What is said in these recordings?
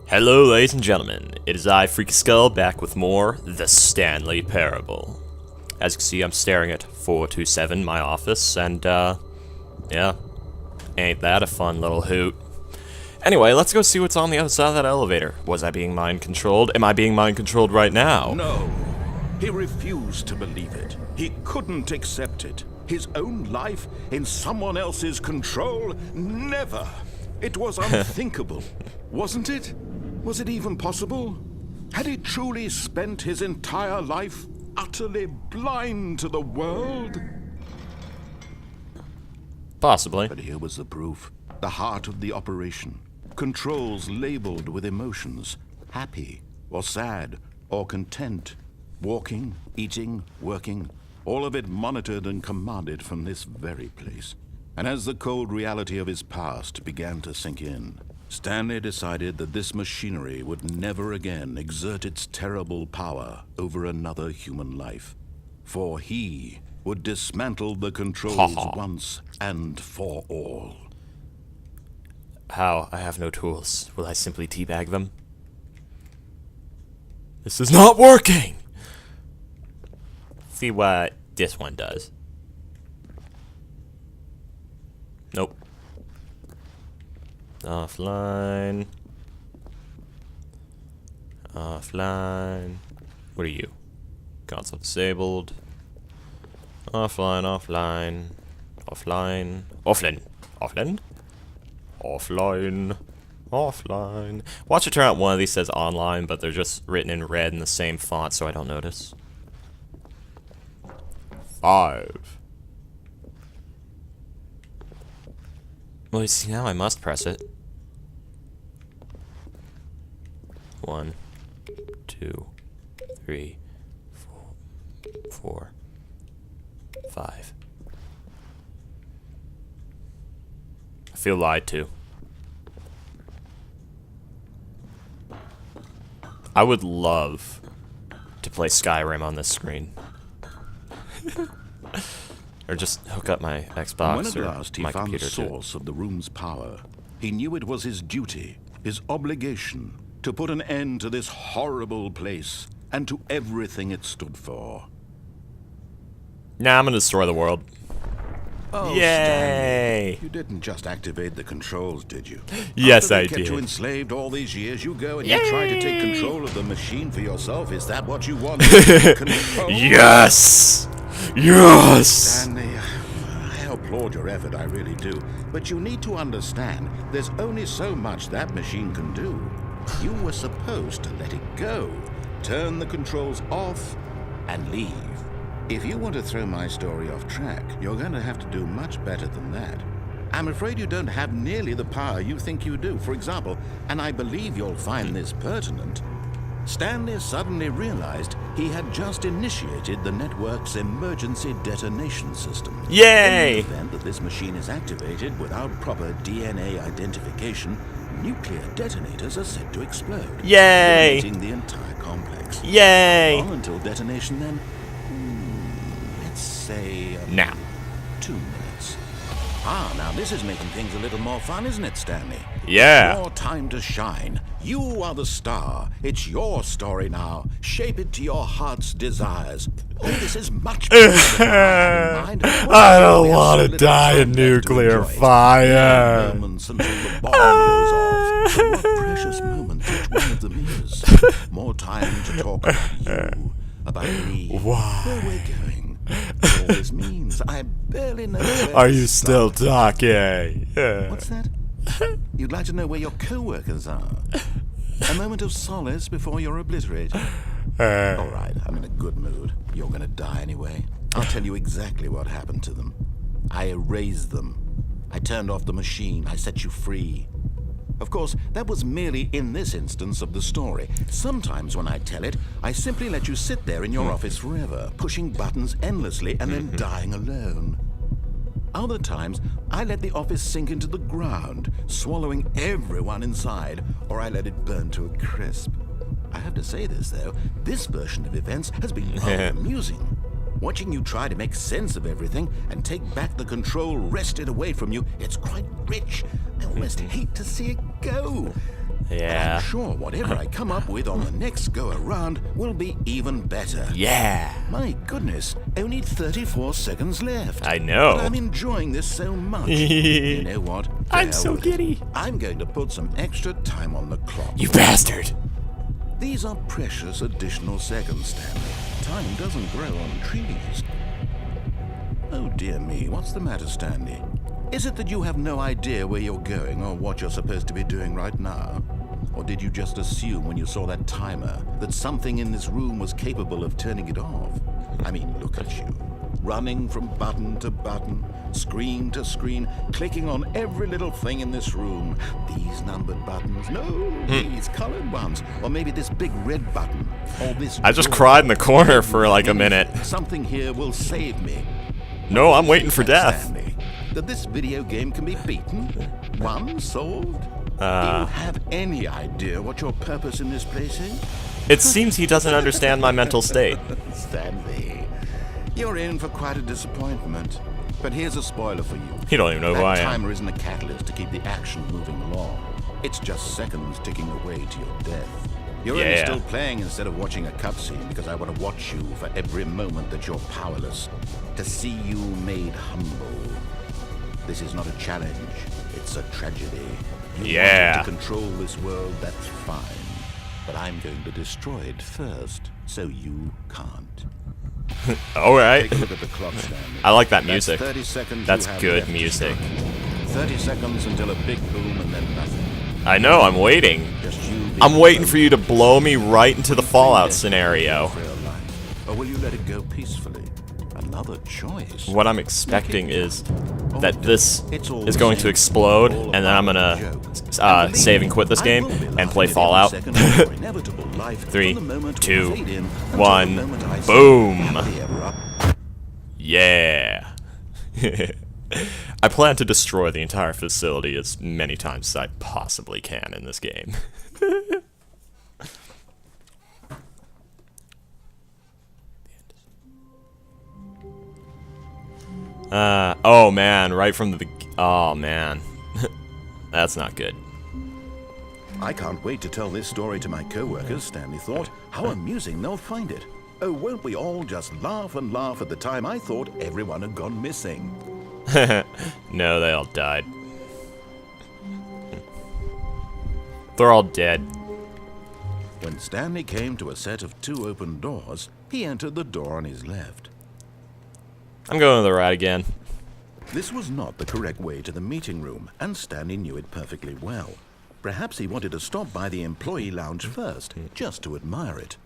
Hello, ladies and gentlemen. It is I, Freaky Skull, back with more The Stanley Parable. As you can see, I'm staring at 427, my office, and, yeah. Ain't that a fun little hoot? Anyway, let's go see what's on the other side of that elevator. Was I being mind-controlled? Am I being mind-controlled right now? No. He refused to believe it. He couldn't accept it. His own life in someone else's control? Never. It was unthinkable, wasn't it? Was it even possible? Had he truly spent his entire life utterly blind to the world? Possibly. But here was the proof. The heart of the operation. Controls labeled with emotions. Happy, or sad, or content. Walking, eating, working. All of it monitored and commanded from this very place. And as the cold reality of his past began to sink in, Stanley decided that this machinery would never again exert its terrible power over another human life. For he would dismantle the controls once and for all. How? I have no tools. Will I simply teabag them? This is not working! See what this one does. Nope. Offline. Offline. What are you? Console disabled. Offline, offline. Offline. Offline. Offline? Offline. Offline. Watch it turn out one of these says online, but they're just written in red in the same font, so I don't notice. 5. Well, you see, now I must press it. 1, 2, 3, 4, 5. I feel lied to. I would love to play Skyrim on this screen. Or just hook up my Xbox when at or last he my found the computer source of the room's power, he knew it was his duty, his obligation, to put an end to this horrible place and to everything it stood for. Nah, I'm gonna destroy the world. Oh, Yay! Stanley, you didn't just activate the controls, did you? Yes, After they I kept did. you enslaved all these years, you go and you try to take control of the machine for yourself. Is that what you want? Control? Yes! Yes! Stanley, I applaud your effort, I really do. But you need to understand, there's only so much that machine can do. You were supposed to let it go, turn the controls off, and leave. If you want to throw my story off track, you're going to have to do much better than that. I'm afraid you don't have nearly the power you think you do. For example, and I believe you'll find this pertinent, Stanley suddenly realized he had just initiated the network's emergency detonation system. Yay! In the event that this machine is activated without proper DNA identification, nuclear detonators are said to explode, Yay! detonating the entire complex. Yay! How long until detonation then? Let's say... Now. 2 minutes. Ah, now this is making things a little more fun, isn't it, Stanley? Yeah. Your time to shine. You are the star. It's your story now. Shape it to your heart's desires. Oh, this is much better than I had in mind. I don't We have want so to little die time in left to nuclear enjoy it. fire. Moments until the bomb goes off. But what precious moments each one of them is. More time to talk about you, about me, where we're going. What all this means, I barely know where Are to you still start. talking? What's that? You'd like to know where your co-workers are? A moment of solace before you're obliterated. All right, I'm in a good mood. You're gonna die anyway. I'll tell you exactly what happened to them. I erased them. I turned off the machine. I set you free. Of course, that was merely in this instance of the story. Sometimes when I tell it, I simply let you sit there in your office forever, pushing buttons endlessly and then dying alone. Other times, I let the office sink into the ground, swallowing everyone inside, or I let it burn to a crisp. I have to say this, though, this version of events has been rather amusing. Watching you try to make sense of everything and take back the control wrested away from you, it's quite rich. I almost hate to see it go. Yeah. I'm sure whatever I come up with on the next go around will be even better. Yeah. My goodness, only 34 seconds left. I know. But I'm enjoying this so much. You know what? I'm so giddy. I'm going to put some extra time on the clock. You bastard. These are precious additional seconds, Stanley. Time doesn't grow on trees. Oh dear me, what's the matter, Stanley? Is it that you have no idea where you're going or what you're supposed to be doing right now? Or did you just assume when you saw that timer that something in this room was capable of turning it off? I mean, look at you. Running from button to button, screen to screen, clicking on every little thing in this room. These numbered buttons, no, these colored ones. Or maybe this big red button. Or this I just door. cried in the corner for like a minute. Something here will save me. No, I'm waiting for death. Stanley, that this video game can be beaten, won, solved. Do you have any idea what your purpose in this place is? It seems he doesn't understand my mental state. Stanley, you're in for quite a disappointment. But here's a spoiler for you. You don't even know who I That am. timer isn't a catalyst to keep the action moving along. It's just seconds ticking away to your death. You're only Yeah. still playing instead of watching a cutscene because I want to watch you for every moment that you're powerless. To see you made humble. This is not a challenge. It's a tragedy. You Yeah. wanted to control this world, that's fine. But I'm going to destroy it first, so you can't. Alright. Take a look at the clock, Stanley. I like that That's music. 30 seconds That's you have good left. music. 30 seconds until a big boom and then nothing. I know, I'm waiting. Just you being I'm waiting alone. for you to blow me right into the Fallout scenario. For your life. Or will you let it go peacefully? Another choice. What I'm expecting is Oh, that this it's all is the going to same. explode, All and then I'm a gonna joke. And believe save me, and quit this I game will be and laughing play at every Fallout. second of your inevitable life from 3, the moment we 2, fade in until 1, the moment I say, boom. happily ever up. Yeah. I plan to destroy the entire facility as many times as I possibly can in this game. Oh man, right from the oh man. That's not good. I can't wait to tell this story to my co-workers, Stanley thought. How amusing they'll find it. Oh, won't we all just laugh and laugh at the time I thought everyone had gone missing. No, they all died. They're all dead. When Stanley came to a set of 2 open doors, he entered the door on his left. I'm going to the right again. This was not the correct way to the meeting room, and Stanley knew it perfectly well. Perhaps he wanted to stop by the employee lounge first, just to admire it.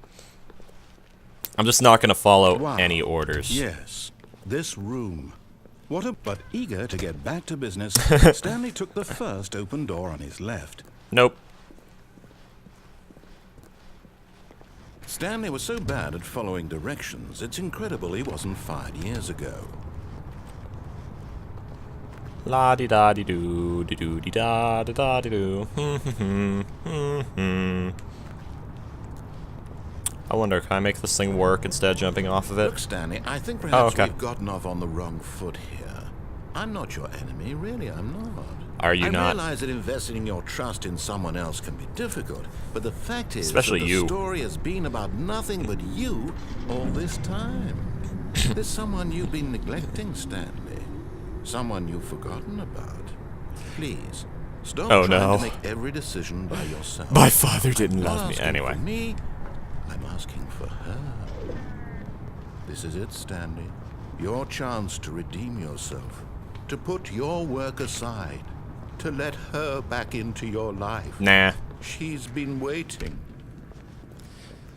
I'm just not going to follow Wow. any orders. Yes, this room. But eager to get back to business, Stanley took the first open door on his left. Nope. Stanley was so bad at following directions, it's incredible he wasn't fired years ago. La di da di do di do di da da di do. I wonder, can I make this thing work instead of jumping off of it? Look, Stanley, I think perhaps okay. we've gotten off on the wrong foot here. I'm not your enemy, really, I'm not. Are you I not? realize that investing your trust in someone else can be difficult, but the fact is Especially that the you. story has been about nothing but you all this time. There's someone you've been neglecting, Stanley. Someone you've forgotten about. Please, stop Oh, trying no. to make every decision by yourself. My father didn't I'm not love me. asking Anyway. for me, I'm asking for her. This is it, Stanley. Your chance to redeem yourself. To put your work aside. To let her back into your life. Nah. She's been waiting.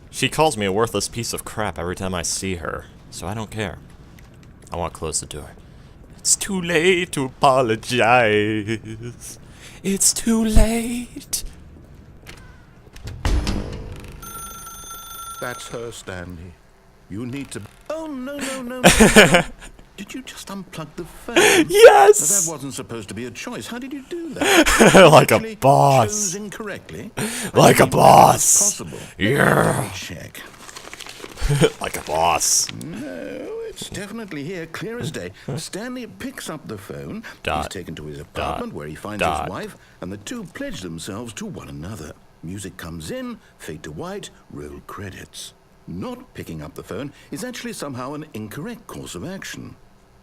She calls me a worthless piece of crap every time I see her, so I don't care. I want to close the door. It's too late to apologize. It's too late. That's her, Stanley. You need to... Oh, no, no, no, no. Did you just unplug the phone? Yes! That wasn't supposed to be a choice. How did you do that? Like a Actually boss. chose incorrectly. Like a boss. Possible. Yeah. Check. Like a boss. No, It's definitely here, clear as day. Stanley picks up the phone. Dot. He's taken to his apartment where he finds his wife, and the two pledge themselves to one another. Music comes in, fade to white, roll credits. Not picking up the phone is actually somehow an incorrect course of action.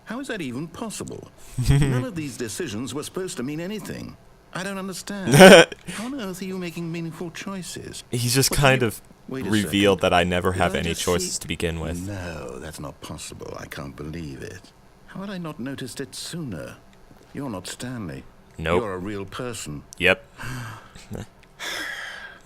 How is that even possible? None of these decisions were supposed to mean anything. I don't understand. How on earth are you making meaningful choices? He's just kind of revealed that I never have any just choices to begin with. No, that's not possible. I can't believe it. How had I not noticed it sooner? You're not Stanley. Nope. You're a real person. Yep.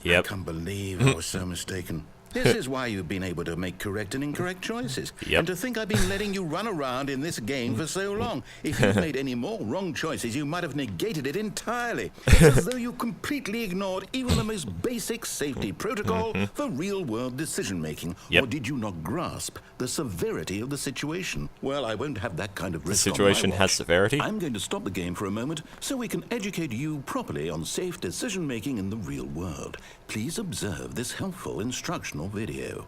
Yep. I can't believe I was so mistaken. This is why you've been able to make correct and incorrect choices. Yep. And to think I've been letting you run around in this game for so long. If you'd made any more wrong choices, you might have negated it entirely. It's as though you completely ignored even the most basic safety protocol for real-world decision-making. Yep. Or did you not grasp the severity of the situation? Well, I won't have that kind of risk. The situation on my has watch. severity? I'm going to stop the game for a moment so we can educate you properly on safe decision-making in the real world. Please observe this helpful instructional video.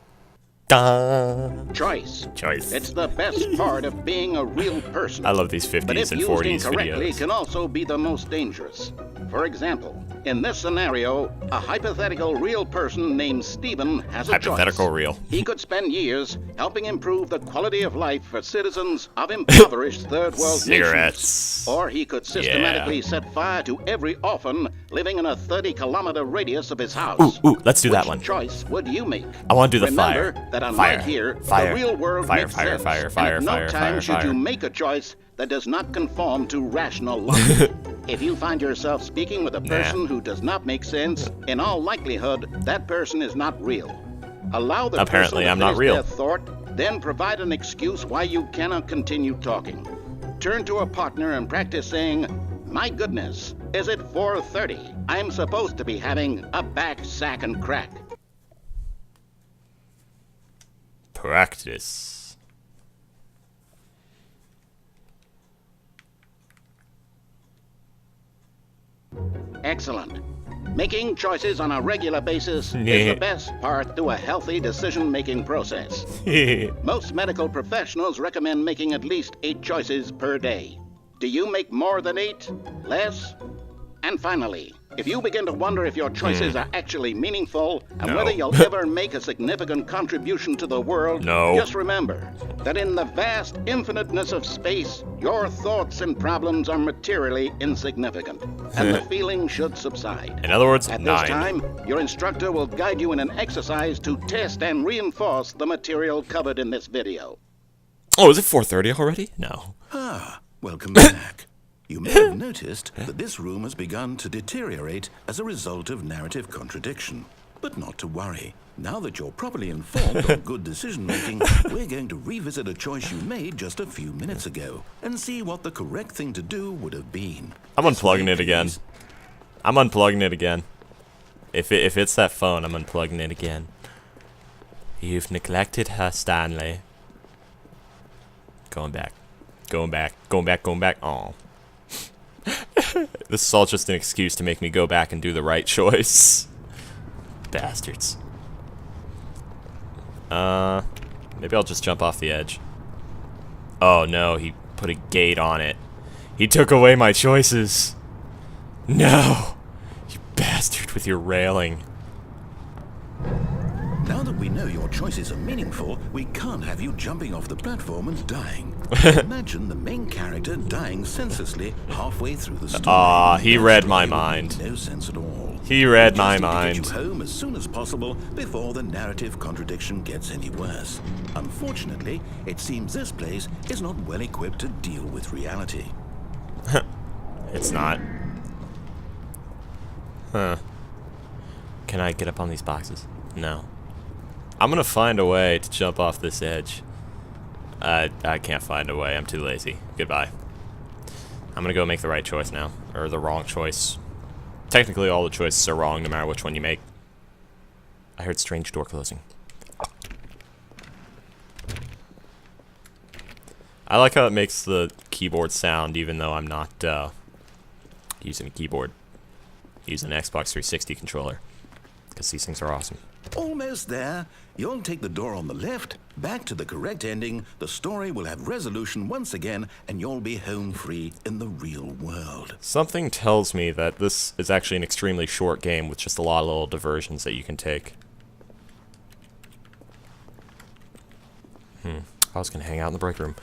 Choice. Choice. It's the best part of being a real person. I love these 50s But if and used 40s incorrectly, videos. can also be the most dangerous. For example, in this scenario, a hypothetical real person named Stephen has a Hypothetical choice. real. He could spend years helping improve the quality of life for citizens of impoverished third world Cigarettes. nations. Or he could systematically set fire to every orphan living in a 30-kilometer radius of his house. Ooh, let's do that Which one. choice would you make? I want to do the Remember fire. that unlike Fire. here, Fire. the real world Fire, makes fire, sense. fire, And fire, at no fire, time fire, should fire. you make a choice that does not conform to rational logic. If you find yourself speaking with a person who does not make sense, in all likelihood, that person is not real. Allow the Apparently, person I'm to not finish real. their thought, then provide an excuse why you cannot continue talking. Turn to a partner and practice saying, "My goodness, is it 4:30? I'm supposed to be having a back, sack, and crack." Practice. Excellent. Making choices on a regular basis is the best part to a healthy decision-making process. Most medical professionals recommend making at least 8 choices per day. Do you make more than 8? Less? And finally, if you begin to wonder if your choices are actually meaningful and No. whether you'll ever make a significant contribution to the world, No. just remember that in the vast infiniteness of space, your thoughts and problems are materially insignificant, and the feeling should subside. In other words, At 9. this time, your instructor will guide you in an exercise to test and reinforce the material covered in this video. Oh, is it 4:30 already? No. Ah, welcome back. You may have noticed that this room has begun to deteriorate as a result of narrative contradiction. But not to worry. Now that you're properly informed on good decision-making, we're going to revisit a choice you made just a few minutes ago and see what the correct thing to do would have been. I'm unplugging it again. Please. I'm unplugging it again. If it's that phone, I'm unplugging it again. You've neglected her, Stanley. Going back. Going back. Going back. Going back. Aw. This is all just an excuse to make me go back and do the right choice. Bastards. Maybe I'll just jump off the edge. Oh no, he put a gate on it. He took away my choices. No! You bastard with your railing. Now that we know your choices are meaningful, we can't have you jumping off the platform and dying. Imagine the main character dying senselessly halfway through the story. Ah, he That's read my really mind. No sense at all. He read We just my need to mind. get you home as soon as possible before the narrative contradiction gets any worse. Unfortunately, it seems this place is not well equipped to deal with reality. It's not. Huh. Can I get up on these boxes? No. I'm gonna find a way to jump off this edge. I can't find a way. I'm too lazy. Goodbye. I'm gonna go make the right choice now. Or the wrong choice. Technically, all the choices are wrong, no matter which one you make. I heard strange door closing. I like how it makes the keyboard sound, even though I'm not using a keyboard. Using an Xbox 360 controller. because these things are awesome. Almost there. You'll take the door on the left, back to the correct ending, the story will have resolution once again, and you'll be home free in the real world. Something tells me that this is actually an extremely short game with just a lot of little diversions that you can take. I was gonna hang out in the break room.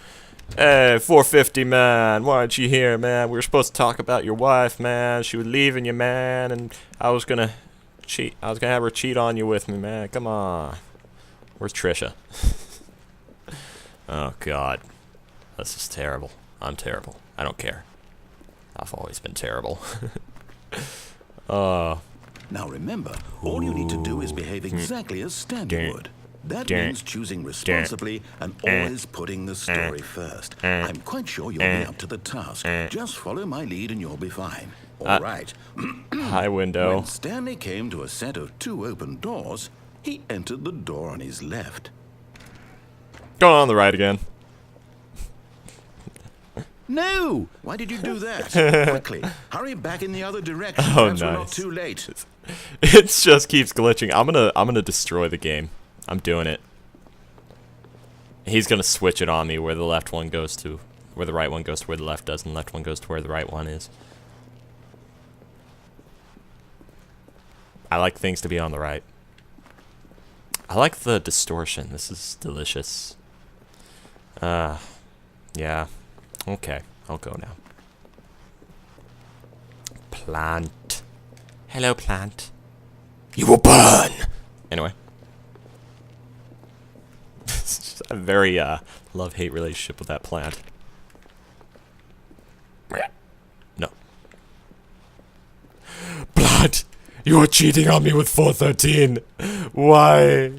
Hey, 450, man, why aren't you here, man? We were supposed to talk about your wife, man. She was leaving you, man, and I was gonna have her cheat on you with me, man. Come on. Where's Trisha? Oh, God. This is terrible. I'm terrible. I don't care. I've always been terrible. Now remember, all you need to do is behave exactly as Stanley would. That means choosing responsibly and always putting the story first. I'm quite sure you'll be up to the task. Just follow my lead and you'll be fine. All right. Hi, window. When Stanley came to a set of 2 open doors, he entered the door on his left. Going on the right again. No! Why did you do that? Quickly, hurry back in the other direction. Oh, We're not nice. too late. It just keeps glitching. I'm gonna destroy the game. I'm doing it. He's gonna switch it on me where the left one goes to, where the right one goes to where the left does, and the left one goes to where the right one is. I like things to be on the right. I like the distortion. This is delicious. Yeah. Okay, I'll go now. Plant. Hello, plant. You will burn! Anyway. It's just a very, love-hate relationship with that plant. No. Blood! You are cheating on me with 413! Why?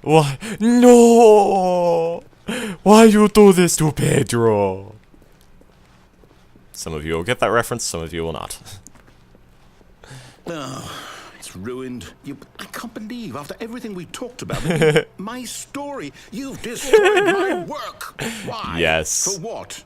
Why? No! Why you do this to Pedro? Some of you will get that reference, some of you will not. Oh, it's ruined. I can't believe, after everything we talked about, my story, you've destroyed my work. Why? Yes. For what?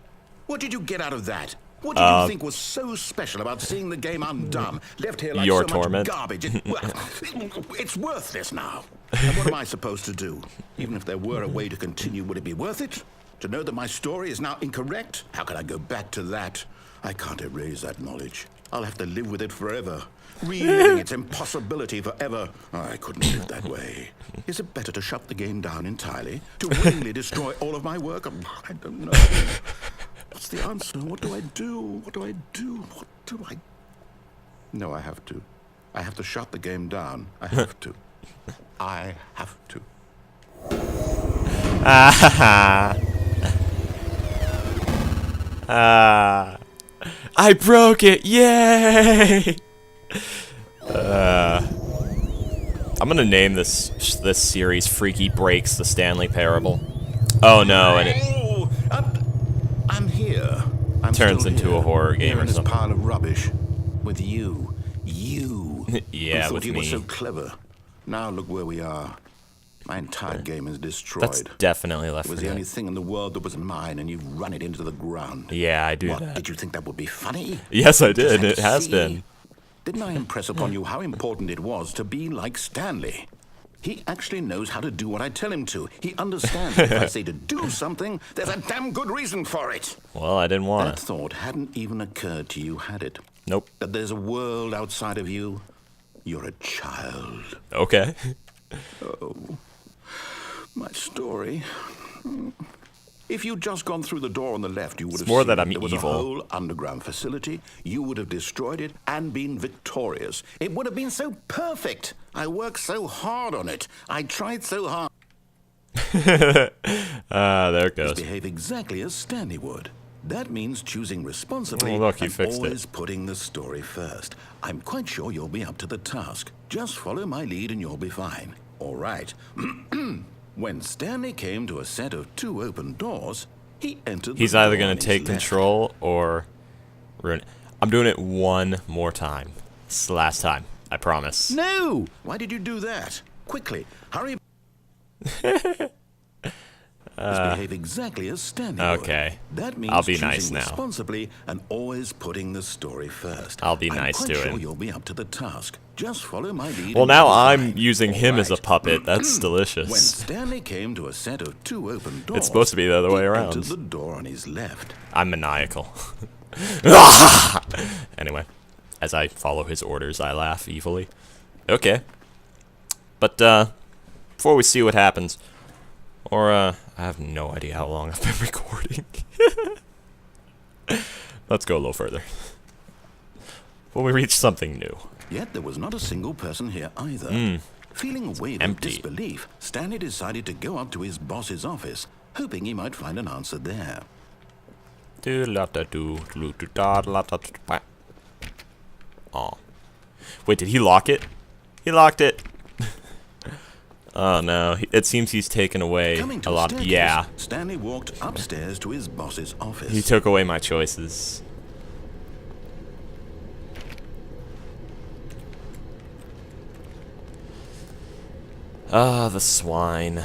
What did you get out of that? What did you think was so special about seeing the game undone, left here like your so torment. much garbage? It's worthless now. And what am I supposed to do? Even if there were a way to continue, would it be worth it? To know that my story is now incorrect? How can I go back to that? I can't erase that knowledge. I'll have to live with it forever. Reliving its impossibility forever. I couldn't live that way. Is it better to shut the game down entirely? To willingly destroy all of my work? I don't know. What's the answer? What do I do? What do I do? What do I... No, I have to. I have to shut the game down. I have to. I have to. I broke it! Yay! I'm gonna name this series "Freaky Breaks the Stanley Parable." Oh no, and it I'm here. I'm turns still into here, a horror game here or in this something. pile of rubbish. With you. You. Yeah, who thought with you me. were so clever. Now look where we are. My entire game is destroyed. That's definitely Left It was 4 the Dead. only thing in the world that was mine, and you've run it into the ground. Yeah, I do What, that. did you think that would be funny? Yes, I Just did. had It to has see. been. Didn't I impress upon you how important it was to be like Stanley? He actually knows how to do what I tell him to. He understands that if I say to do something, there's a damn good reason for it. Well, I didn't That want to. thought hadn't even occurred to you, had it? Nope. That there's a world outside of you? You're a child. Okay. My story. If you'd just gone through the door on the left, you would have more seen that I'm there was evil. a whole underground facility. You would have destroyed it and been victorious. It would have been so perfect. I worked so hard on it. I tried so hard. There it goes. Behave exactly as Stanley would. That means choosing responsibly Oh, look, you and fixed it. always putting the story first. I'm quite sure you'll be up to the task. Just follow my lead and you'll be fine. All right. When Stanley came to a set of 2 open doors, he entered He's the either door going on to his take left. control or ruin it. I'm doing it one more time. It's the last time. I promise. No! Why did you do that? Quickly, hurry. Behave exactly as Stanley Okay. would. That means I'll be choosing nice now. responsibly and always putting the story first. I'll be nice I'm to quite sure him. you'll be up to the task. Just follow my lead. Well, and now you'll be I'm fine. using him as a Alright. puppet. That's When delicious. Stanley came to a set of 2 open doors, It's supposed to be the other way he around. entered the door on his left. I'm maniacal. Anyway, as I follow his orders, I laugh evilly. Okay. But, before we see what happens, or, I have no idea how long I've been recording. Let's go a little further. When we reach something new. Yet there was not a single person here either. Feeling a wave of empty. disbelief, Stanley decided to go up to his boss's office, hoping he might find an answer there. Oh. Wait, did he lock it? He locked it. Oh no, it seems he's taken away Coming to a lot. staircase, Yeah, Stanley walked upstairs to his boss's office. he took away my choices. Ah, the swine.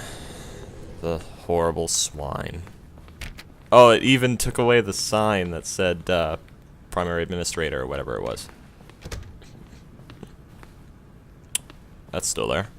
The horrible swine. Oh, it even took away the sign that said, primary administrator or whatever it was. That's still there.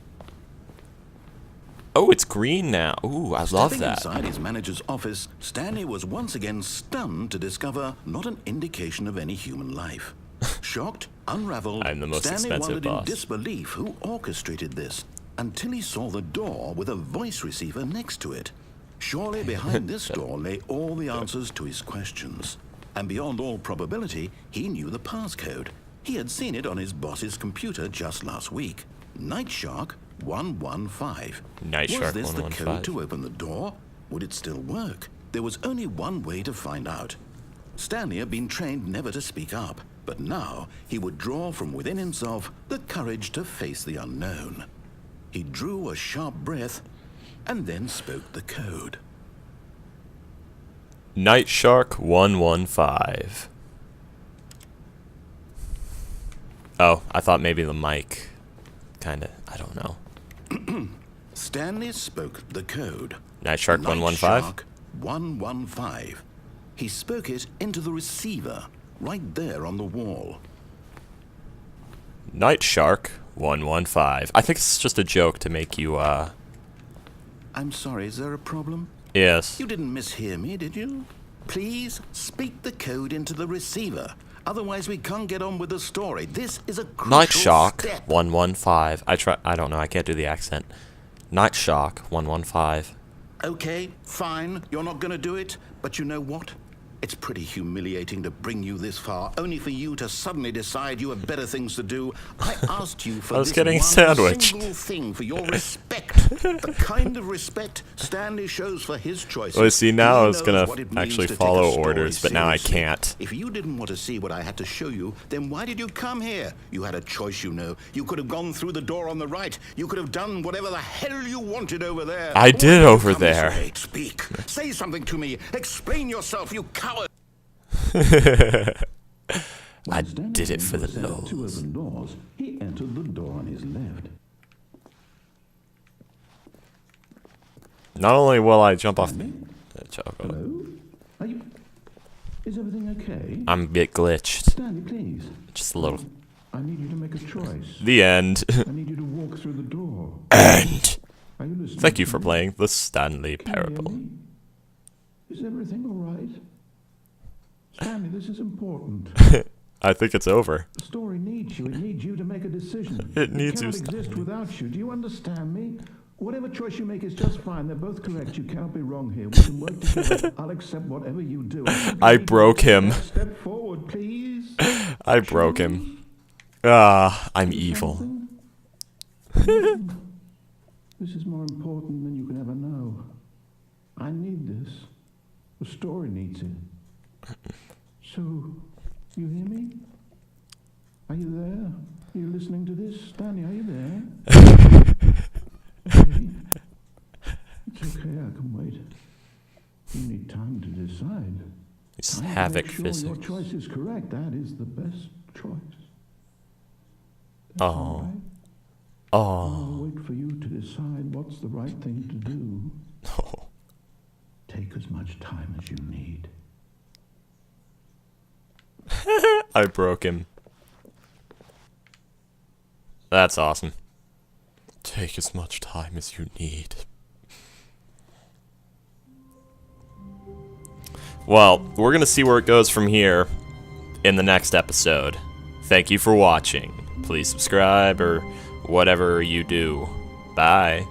Oh, it's green now. Ooh, I love Stepping that. inside his manager's office, Stanley was once again stunned to discover not an indication of any human life. Shocked, unraveled, I'm the most Stanley expensive wondered boss. in disbelief who orchestrated this, until he saw the door with a voice receiver next to it. Surely behind this door lay all the answers to his questions. And beyond all probability, he knew the passcode. He had seen it on his boss's computer just last week. Night Shark 115. Night Shark Was this the 115. code to open the door? Would it still work? There was only one way to find out. Stanley had been trained never to speak up, but now he would draw from within himself the courage to face the unknown. He drew a sharp breath and then spoke the code. Night Shark 115. Oh, I thought maybe the mic. Kinda, I don't know. Stanley spoke the code. Night Shark Night 115? Shark 115. He spoke it into the receiver, right there on the wall. Night Shark 115. I think it's just a joke to make you, I'm sorry, is there a problem? yes. You didn't mishear me, did you? Please speak the code into the receiver. Otherwise, we can't get on with the story. This is a crucial Night Shark step. 115. I don't know, I can't do the accent. Night Shark 115. Okay, fine. You're not going to do it. But you know what? It's pretty humiliating to bring you this far, only for you to suddenly decide you have better things to do. I asked you for I was this getting a one sandwich. single thing, for your respect. The kind of respect Stanley shows for his choices. Well, see, now He I was gonna knows what it means actually to take follow a story orders, but now I seriously. can't. If you didn't want to see what I had to show you, then why did you come here? You had a choice, you know. You could have gone through the door on the right. You could have done whatever the hell you wanted over there. I Why did you over come this there. way? Speak. Say something to me. Explain yourself, you coward. I did it for the love. Two open doors. He entered the door on his left. Not only will I jump off... Hello? Are you... Is everything okay? I'm a bit glitched. Stanley, please. Just a little. I need you to make a choice. The end. I need you to walk through the door. End. Are you listening? Thank you for playing the Stanley Parable. Is everything all right? Stanley, this is important. I think it's over. The story needs you. It needs you to make a decision. It needs you, It cannot exist without you. Do you understand me? Whatever choice you make is just fine. They're both correct. You cannot be wrong here. We can work together. I'll accept whatever you do. I broke him. Step forward, please. I broke him. Ah, I'm evil. This is more important than you can ever know. I need this. The story needs it. So, you hear me? Are you there? Are you listening to this? Stanley, are you there? Okay. It's okay, I can wait. You need time to decide. It's Time to havoc make sure physics. your choice is correct. That is the best choice. That's Oh. all right. Oh. I'll wait for you to decide what's the right thing to do. Take as much time as you need. I broke him. That's awesome. Take as much time as you need. Well, we're gonna see where it goes from here in the next episode. Thank you for watching. Please subscribe or whatever you do. Bye.